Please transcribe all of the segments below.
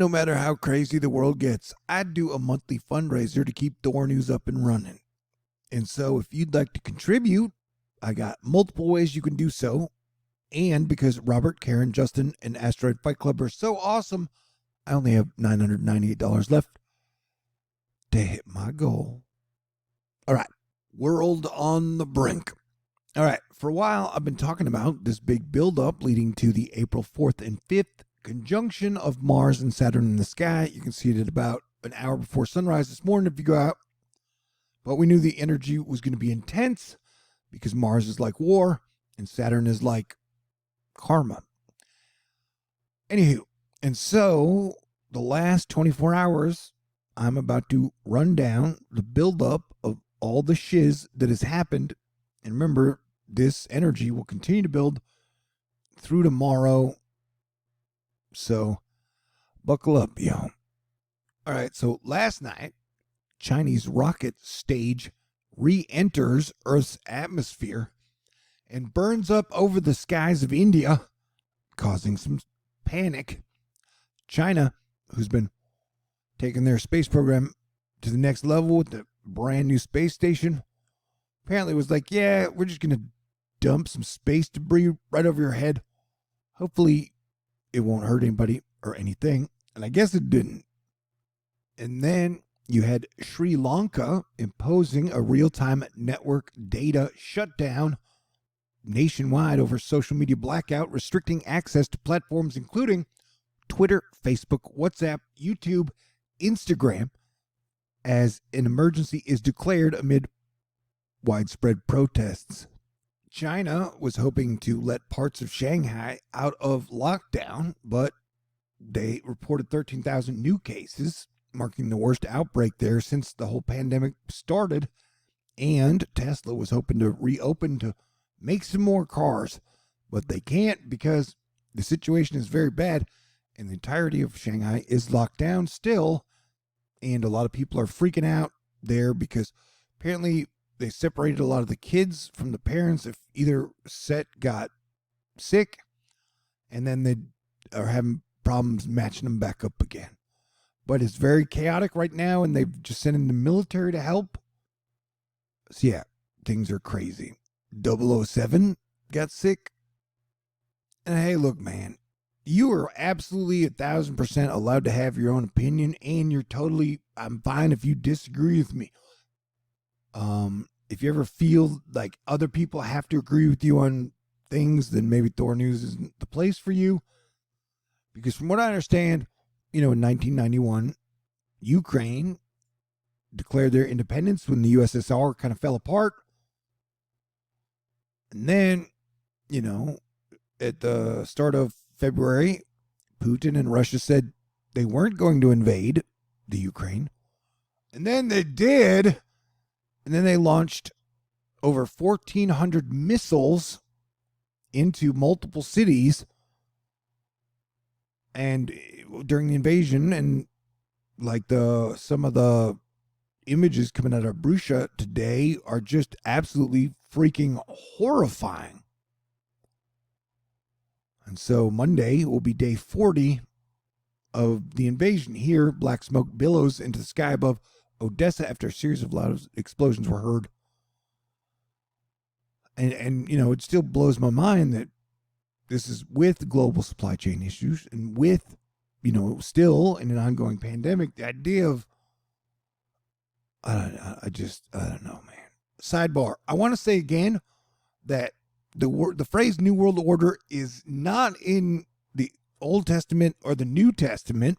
no matter how crazy the world gets, I do a monthly fundraiser to keep THORnews up and running. And so if you'd like to contribute, I got multiple ways you can do so. And because Robert, Karen, Justin, and Asteroid Fight Club are so awesome, I only have $998 left to hit my goal. All right, world on the brink. All right, for a while, I've been talking about this big buildup leading to the April 4th and 5th conjunction of Mars and Saturn in the sky. You can see it at about an hour before sunrise this morning if you go out. But we knew the energy was going to be intense because Mars is like war and Saturn is like karma. Anywho, and so the last 24 hours, I'm about to run down the buildup of all the shiz that has happened. And remember, this energy will continue to build through tomorrow. So buckle up, yo. All right, so last night, Chinese rocket stage re-enters Earth's atmosphere and burns up over the skies of India, causing some panic. China, who's been taking their space program to the next level with the brand new space station, apparently was like, yeah, we're just going to dump some space debris right over your head. Hopefully it won't hurt anybody or anything. And I guess it didn't. And then you had Sri Lanka imposing a real-time network data shutdown nationwide over social media blackout, restricting access to platforms including Twitter, Facebook, WhatsApp, YouTube, Instagram, as an emergency is declared amid widespread protests. China was hoping to let parts of Shanghai out of lockdown, but they reported 13,000 new cases, marking the worst outbreak there since the whole pandemic started. And Tesla was hoping to reopen to make some more cars, but they can't because the situation is very bad and the entirety of Shanghai is locked down still. And a lot of people are freaking out there because apparently they separated a lot of the kids from the parents if either set got sick, and then they are having problems matching them back up again. But it's very chaotic right now, and they've just sent in the military to help. So yeah, things are crazy. 007 got sick. And hey, look, man, you are absolutely 1,000% allowed to have your own opinion, and I'm fine if you disagree with me. If you ever feel like other people have to agree with you on things, then maybe THORnews isn't the place for you. Because from what I understand, in 1991, Ukraine declared their independence when the USSR kind of fell apart. And then, at the start of February, Putin and Russia said they weren't going to invade the Ukraine. And then they did. And then they launched over 1,400 missiles into multiple cities. And during the invasion, and like some of the images coming out of Brusha today are just absolutely freaking horrifying. And so Monday will be day 40 of the invasion here. Black smoke billows into the sky above Odessa after a series of loud explosions were heard. And it still blows my mind that this is with global supply chain issues and with, still in an ongoing pandemic, the idea of, I don't know, man. Sidebar. I want to say again that the phrase New World Order is not in the Old Testament or the New Testament.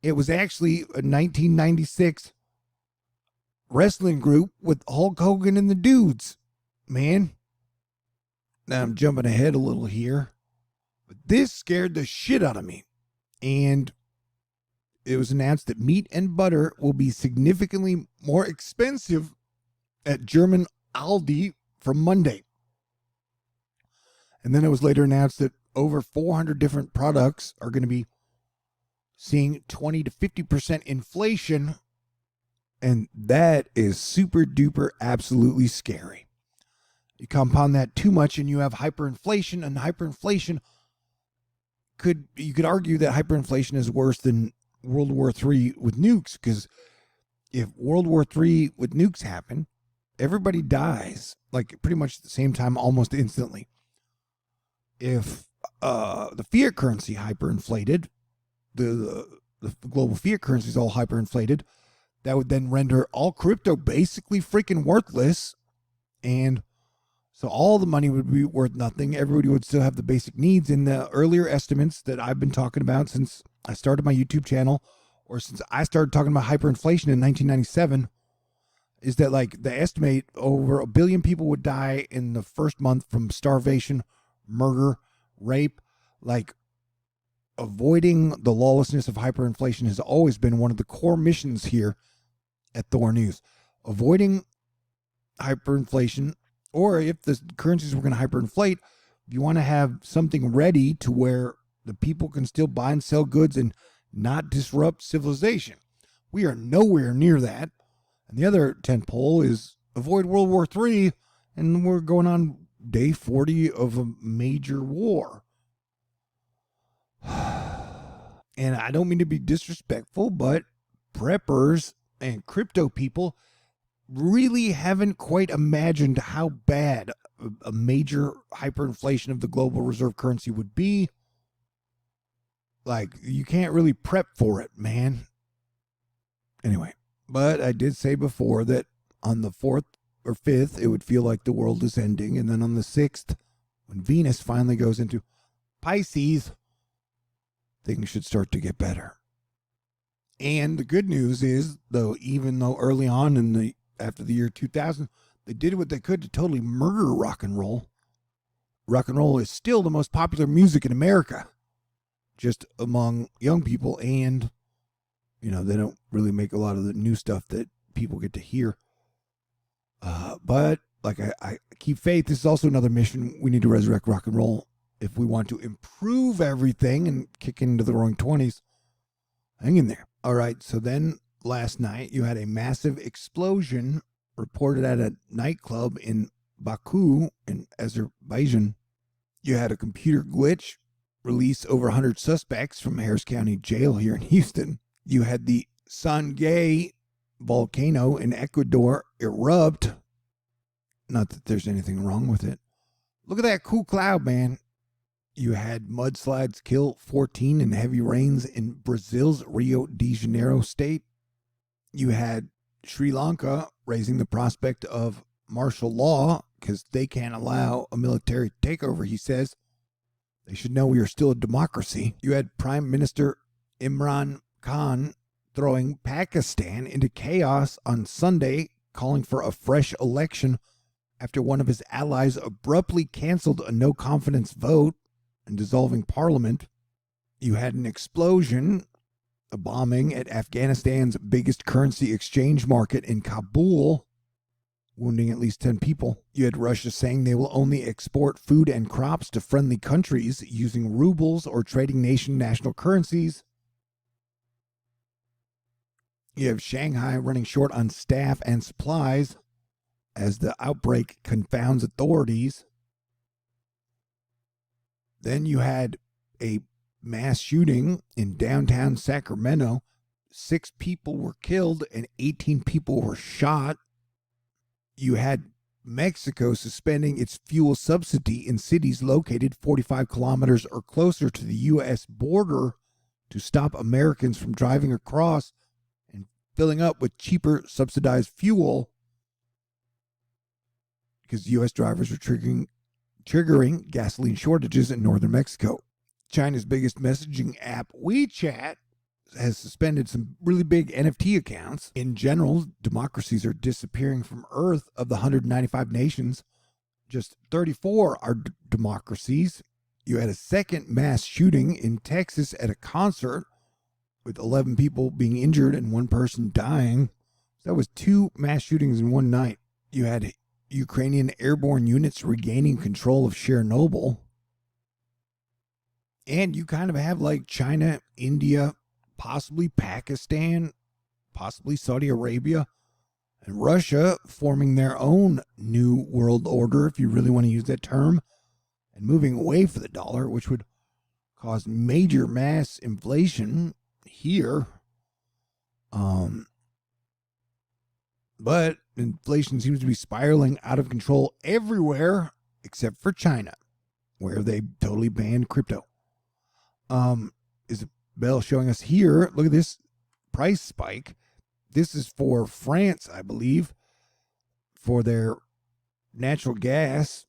It was actually a 1996 wrestling group with Hulk Hogan and the Dudes, man. Now I'm jumping ahead a little here, but this scared the shit out of me. And it was announced that meat and butter will be significantly more expensive at German Aldi from Monday. And then it was later announced that over 400 different products are going to be seeing 20 to 50% inflation. And that is super duper absolutely scary. You compound that too much and you have hyperinflation, and hyperinflation you could argue that hyperinflation is worse than World War III with nukes, because if World War III with nukes happen, everybody dies like pretty much at the same time, almost instantly. If the fiat currency hyperinflated, the global fiat currency is all hyperinflated, that would then render all crypto basically freaking worthless, and so all the money would be worth nothing. Everybody would still have the basic needs. In the earlier estimates that I've been talking about since I started my YouTube channel, or since I started talking about hyperinflation in 1997, is that like the estimate over 1 billion people would die in the first month from starvation, murder, rape. Like, avoiding the lawlessness of hyperinflation has always been one of the core missions here at THORnews. Avoiding hyperinflation, or if the currencies were going to hyperinflate, you want to have something ready to where the people can still buy and sell goods and not disrupt civilization. We are nowhere near that. And the other tentpole is avoid World War III, and we're going on day 40 of a major war. And I don't mean to be disrespectful, but preppers and crypto people really haven't quite imagined how bad a major hyperinflation of the global reserve currency would be. Like, you can't really prep for it, man. Anyway, but I did say before that on the 4th or 5th, it would feel like the world is ending. And then on the 6th, when Venus finally goes into Pisces, things should start to get better. And the good news is, though, even though early on after the year 2000, they did what they could to totally murder rock and roll. Rock and roll is still the most popular music in America, just among young people, and, they don't really make a lot of the new stuff that people get to hear. But, like, I keep faith. This is also another mission. We need to resurrect rock and roll if we want to improve everything and kick into the roaring 20s. Hang in there. All right, so then last night you had a massive explosion reported at a nightclub in Baku in Azerbaijan. You had a computer glitch release over 100 suspects from Harris County Jail here in Houston. You had the Sangay volcano in Ecuador erupt. Not that there's anything wrong with it. Look at that cool cloud, man. You had mudslides kill 14 and heavy rains in Brazil's Rio de Janeiro state. You had Sri Lanka raising the prospect of martial law because they can't allow a military takeover, he says. They should know we are still a democracy. You had Prime Minister Imran Khan throwing Pakistan into chaos on Sunday, calling for a fresh election after one of his allies abruptly canceled a no-confidence vote and dissolving parliament. You had an explosion, a bombing at Afghanistan's biggest currency exchange market in Kabul, wounding at least 10 people. You had Russia saying they will only export food and crops to friendly countries using rubles or trading national currencies. You have Shanghai running short on staff and supplies as the outbreak confounds authorities. Then you had a mass shooting in downtown Sacramento. 6 people were killed and 18 people were shot. You had Mexico suspending its fuel subsidy in cities located 45 kilometers or closer to the U.S. border to stop Americans from driving across and filling up with cheaper subsidized fuel, because U.S. drivers are triggering gasoline shortages in northern Mexico. China's biggest messaging app, WeChat, has suspended some really big NFT accounts. In general, democracies are disappearing from Earth. Of the 195 nations, just 34 are democracies. You had a second mass shooting in Texas at a concert with 11 people being injured and 1 person dying. That was 2 mass shootings in one night. You had Ukrainian airborne units regaining control of Chernobyl. And you kind of have like China, India, possibly Pakistan, possibly Saudi Arabia, and Russia forming their own new world order, if you really want to use that term, and moving away from the dollar, which would caused major mass inflation here. But inflation seems to be spiraling out of control everywhere except for China, where they totally banned crypto. Isabel showing us here, look at this price spike. This is for France, I believe, for their natural gas,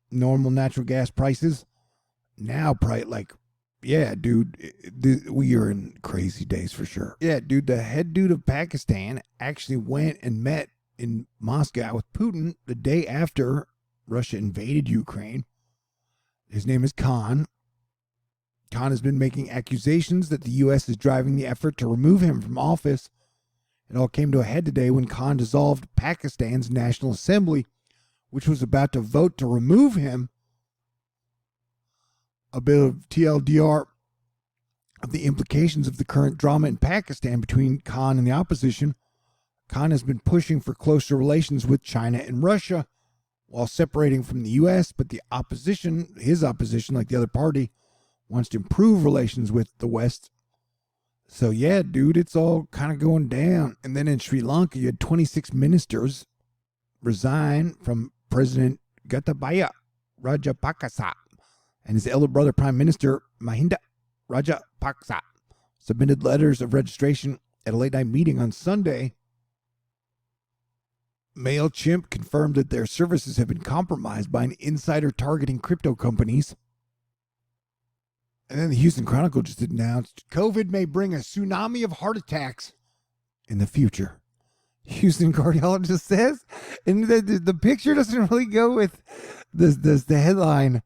normal natural gas prices. Now, yeah, dude, we are in crazy days for sure. Yeah, dude, the head dude of Pakistan actually went and met in Moscow with Putin the day after Russia invaded Ukraine. His name is Khan. Khan has been making accusations that the U.S. is driving the effort to remove him from office. It all came to a head today when Khan dissolved Pakistan's National Assembly, which was about to vote to remove him. A bit of TLDR of the implications of the current drama in Pakistan between Khan and the opposition. Khan has been pushing for closer relations with China and Russia while separating from the U.S., but the opposition, his opposition, like the other party, wants to improve relations with the West. So, yeah, dude, it's all kind of going down. And then in Sri Lanka, you had 26 ministers resign from President Gotabaya Rajapaksa and his elder brother, Prime Minister Mahinda Rajapaksa, submitted letters of registration at a late-night meeting on Sunday. MailChimp confirmed that their services have been compromised by an insider targeting crypto companies. And then the Houston Chronicle just announced COVID may bring a tsunami of heart attacks in the future. Houston cardiologist says, and the picture doesn't really go with the headline,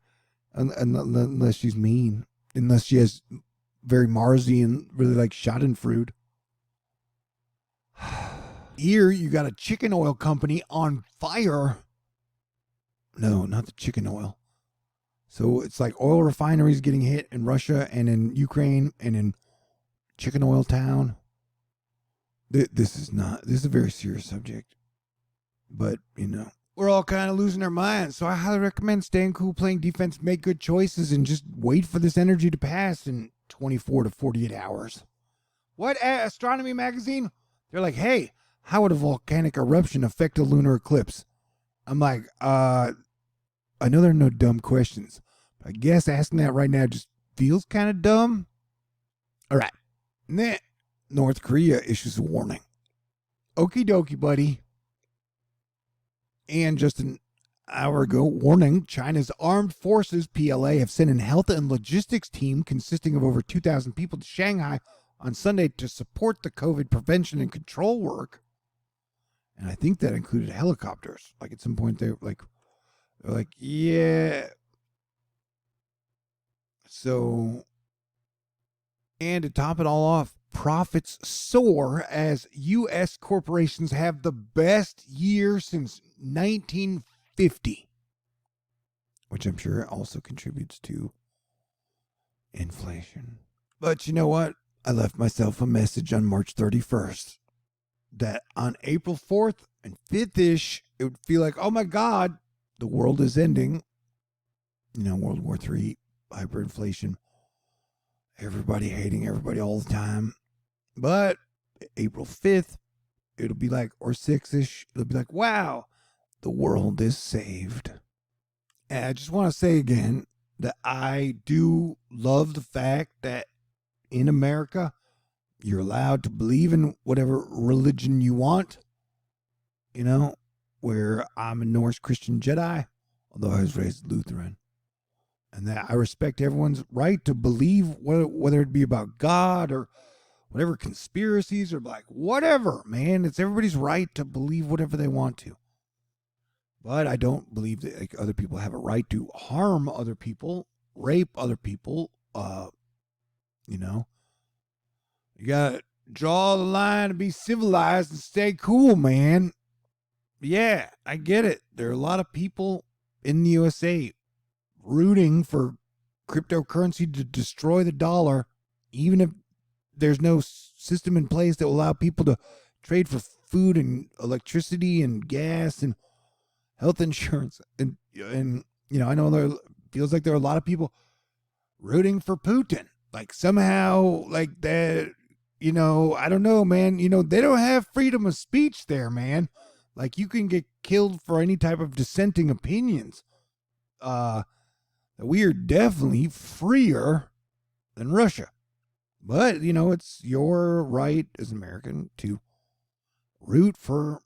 unless she's mean, unless she has very Marzi and really like Schadenfreude. Here you got a chicken oil company on fire. No, not the chicken oil. So it's like oil refineries getting hit in Russia and in Ukraine and in Chicken Oil Town. This is a very serious subject. But, we're all kind of losing our minds. So I highly recommend staying cool, playing defense, make good choices, and just wait for this energy to pass in 24 to 48 hours. What, Astronomy Magazine? They're like, hey, how would a volcanic eruption affect a lunar eclipse? I'm like, I know there are no dumb questions, but I guess asking that right now just feels kind of dumb. All right. North Korea issues a warning. Okie dokie, buddy. And just an hour ago, warning, China's armed forces, PLA, have sent an health and logistics team consisting of over 2,000 people to Shanghai on Sunday to support the COVID prevention and control work. And I think that included helicopters. Like at some point they're like, yeah. So, and to top it all off, profits soar as U.S. corporations have the best year since 1950, which I'm sure also contributes to inflation. But you know what? I left myself a message on March 31st that on April 4th and 5th-ish, it would feel like, oh my God, the world is ending. World War III, hyperinflation, everybody hating everybody all the time. But April 5th, it'll be like, or 6th-ish, it'll be like, wow, the world is saved. And I just want to say again that I do love the fact that in America, you're allowed to believe in whatever religion you want. Where I'm a Norse Christian Jedi, although I was raised Lutheran. And that I respect everyone's right to believe, whether it be about God or whatever conspiracies or like whatever, man. It's everybody's right to believe whatever they want to. But I don't believe that other people have a right to harm other people, rape other people. You gotta draw the line and be civilized and stay cool, man. Yeah, I get it. There are a lot of people in the USA rooting for cryptocurrency to destroy the dollar, even if there's no system in place that will allow people to trade for food and electricity and gas and health insurance. And I know there feels like there are a lot of people rooting for Putin. Like somehow, like that, I don't know, man. They don't have freedom of speech there, man. Like you can get killed for any type of dissenting opinions. We are definitely freer than Russia. But, it's your right as an American to root for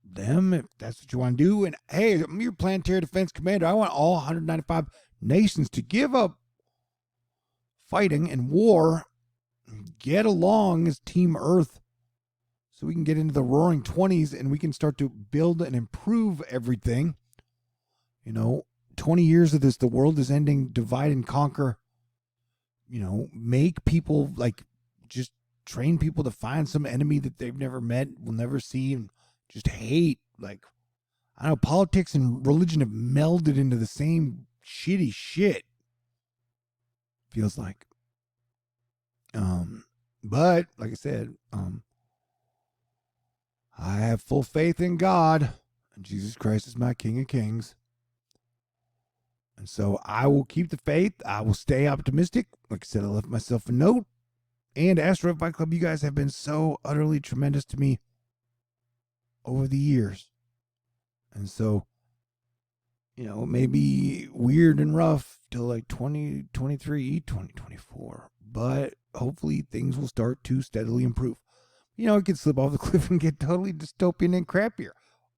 them if that's what you want to do. And hey, I'm your planetary defense commander. I want all 195 nations to give up fighting and war, get along as Team Earth so we can get into the roaring 20s and we can start to build and improve everything. 20 years of this, the world is ending, divide and conquer. Make people just train people to find some enemy that they've never met, will never see, and just hate. I don't know, politics and religion have melded into the same shitty shit. Feels like. But like I said, I have full faith in God, and Jesus Christ is my King of Kings. And so I will keep the faith. I will stay optimistic. Like I said, I left myself a note. And Astro Fight Club, you guys have been so utterly tremendous to me over the years. And so, it may be weird and rough till 2023, 2024. But hopefully things will start to steadily improve. It could slip off the cliff and get totally dystopian and crappier.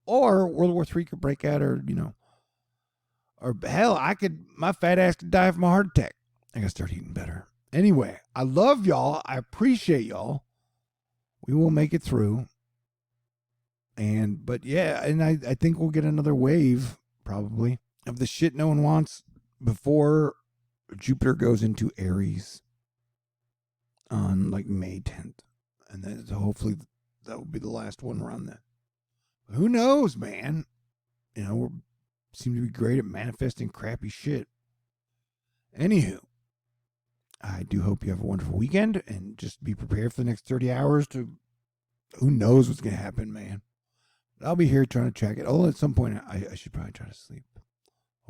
Or World War III could break out, or hell, my fat ass could die from a heart attack. I gotta start eating better. Anyway, I love y'all. I appreciate y'all. We will make it through. But yeah, and I think we'll get another wave, probably, of the shit no one wants before Jupiter goes into Aries on May 10th. And then hopefully that will be the last one around then. Who knows, man? We seem to be great at manifesting crappy shit. Anywho, I do hope you have a wonderful weekend and just be prepared for the next 30 hours to, who knows what's going to happen, man. But I'll be here trying to track it. Although at some point I should probably try to sleep.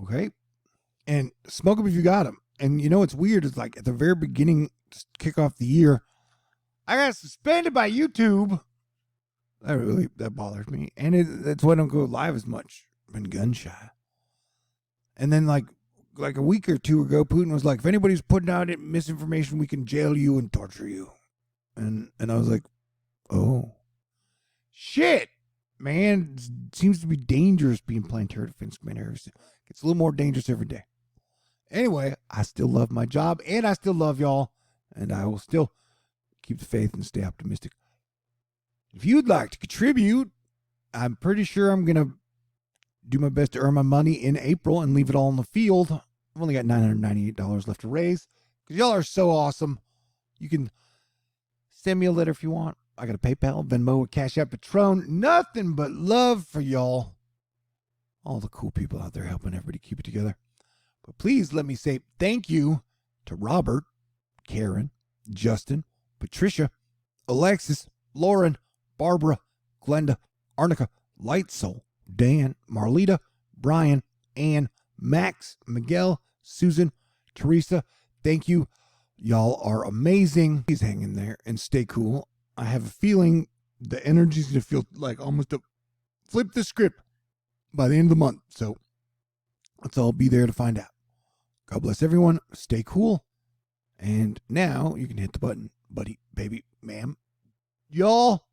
Okay? And smoke them if you got them. And what's weird is at the very beginning, to kick off the year, I got suspended by YouTube. That bothers me. And that's why I don't go live as much. I've been gun shy. And then like a week or two ago, Putin was like, if anybody's putting out misinformation, we can jail you and torture you. And I was like, oh, shit, man. It seems to be dangerous being planetary defense commander. It's a little more dangerous every day. Anyway, I still love my job and I still love y'all. And I will still keep the faith and stay optimistic. If you'd like to contribute, I'm pretty sure I'm going to do my best to earn my money in April and leave it all in the field. I've only got $998 left to raise because y'all are so awesome. You can send me a letter if you want. I got a PayPal, Venmo, CashApp, Patron. Nothing but love for y'all. All the cool people out there helping everybody keep it together. But please let me say thank you to Robert, Karen, Justin, Patricia, Alexis, Lauren, Barbara, Glenda, Arnica, Lightsoul, Dan, Marlita, Brian, Ann, Max, Miguel, Susan, Teresa. Thank you. Y'all are amazing. Please hang in there and stay cool. I have a feeling the energy's going to feel like almost a flip the script by the end of the month. So let's all be there to find out. God bless everyone. Stay cool. And now you can hit the button, buddy, baby, ma'am. Y'all